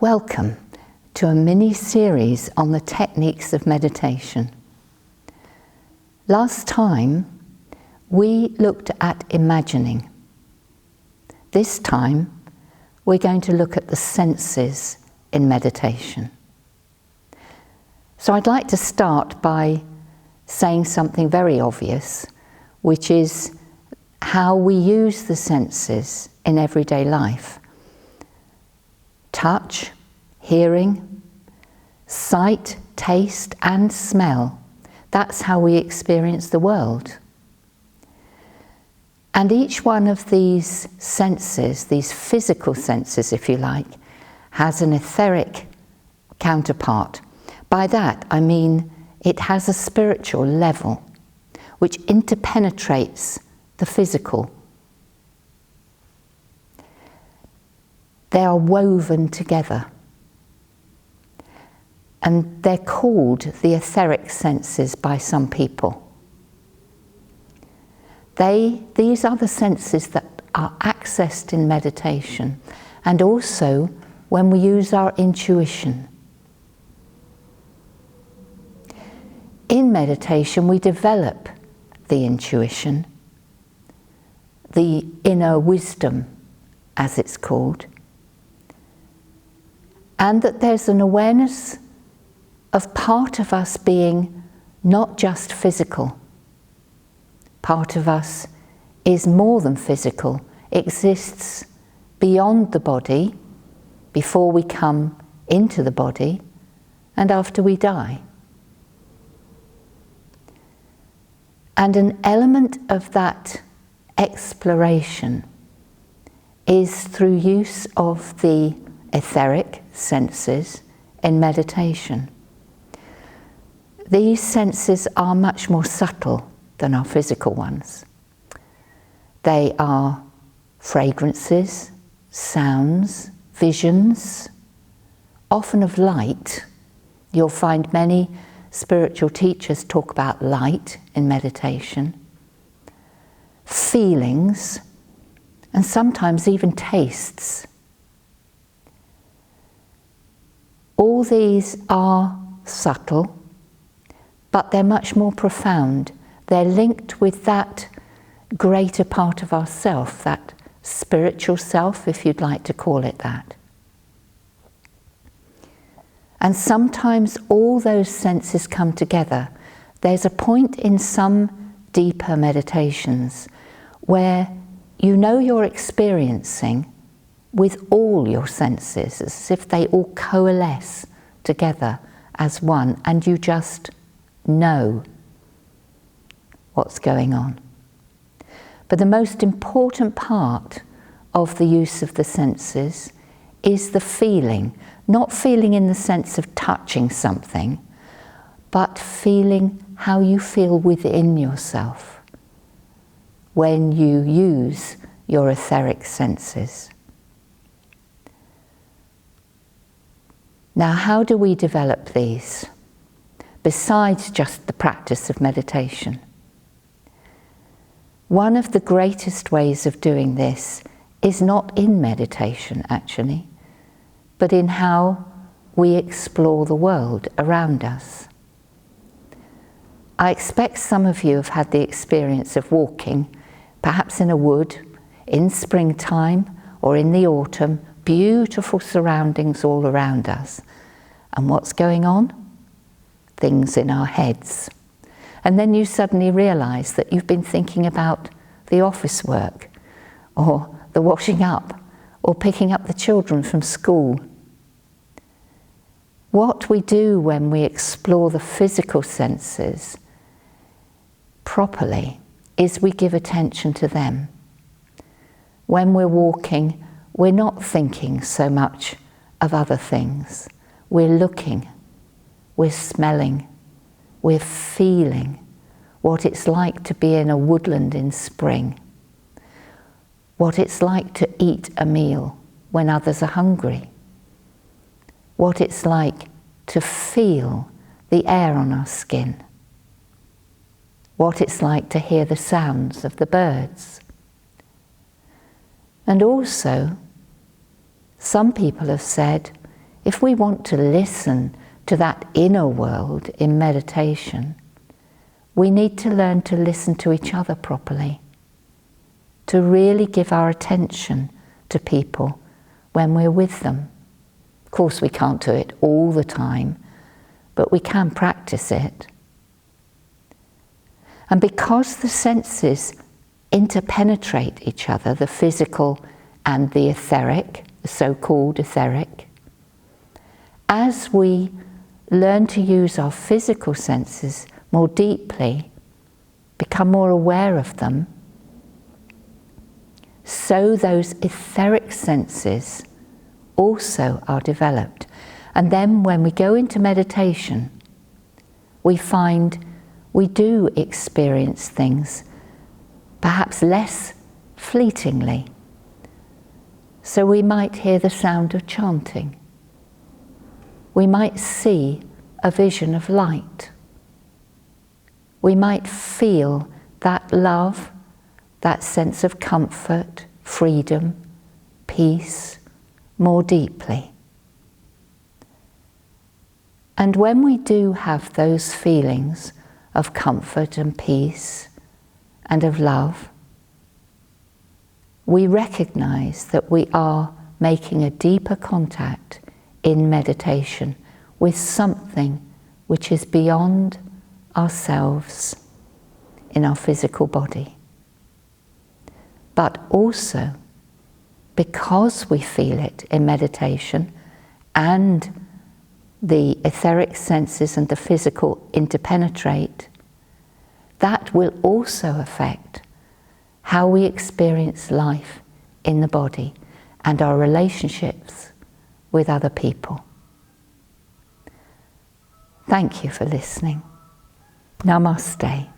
Welcome to a mini-series on the techniques of meditation. Last time we looked at imagining. This time we're going to look at the senses in meditation. So I'd like to start by saying something very obvious, which is how we use the senses in everyday life. Touch, hearing, sight, taste and smell. That's how we experience the world. And each one of these senses, these physical senses if you like, has an etheric counterpart. By that I mean it has a spiritual level which interpenetrates the physical. They are woven together. And they're called the etheric senses by some people. These are the senses that are accessed in meditation and also when we use our intuition. In meditation we develop the intuition, the inner wisdom as it's called, and that there's an awareness of part of us being not just physical. Part of us is more than physical, exists beyond the body, before we come into the body, and after we die. And an element of that exploration is through use of the etheric senses in meditation. These senses are much more subtle than our physical ones. They are fragrances, sounds, visions, often of light. You'll find many spiritual teachers talk about light in meditation, feelings, and sometimes even tastes. All these are subtle, but they're much more profound. They're linked with that greater part of ourself, that spiritual self, if you'd like to call it that. And sometimes all those senses come together. There's a point in some deeper meditations where you know you're experiencing with all your senses, as if they all coalesce together as one, and you just know what's going on. But the most important part of the use of the senses is the feeling. Not feeling in the sense of touching something, but feeling how you feel within yourself when you use your etheric senses. Now, how do we develop these, besides just the practice of meditation? One of the greatest ways of doing this is not in meditation, actually, but in how we explore the world around us. I expect some of you have had the experience of walking, perhaps in a wood, in springtime or in the autumn, beautiful surroundings all around us. And what's going on? Things in our heads. And then you suddenly realise that you've been thinking about the office work, or the washing up, or picking up the children from school. What we do when we explore the physical senses properly is we give attention to them. When we're walking, we're not thinking so much of other things. We're looking, we're smelling, we're feeling what it's like to be in a woodland in spring, what it's like to eat a meal when others are hungry, what it's like to feel the air on our skin, what it's like to hear the sounds of the birds. And also, some people have said if we want to listen to that inner world in meditation, we need to learn to listen to each other properly, to really give our attention to people when we're with them. Of course, we can't do it all the time, but we can practice it. And because the senses interpenetrate each other, the physical and the etheric, the so-called etheric, as we learn to use our physical senses more deeply, become more aware of them, so those etheric senses also are developed. And then when we go into meditation, we find we do experience things perhaps less fleetingly. So we might hear the sound of chanting. We might see a vision of light. We might feel that love, that sense of comfort, freedom, peace, more deeply. And when we do have those feelings of comfort and peace and of love, we recognize that we are making a deeper contact in meditation with something which is beyond ourselves in our physical body. But also, because we feel it in meditation and the etheric senses and the physical interpenetrate, that will also affect how we experience life in the body and our relationships with other people. Thank you for listening. Namaste.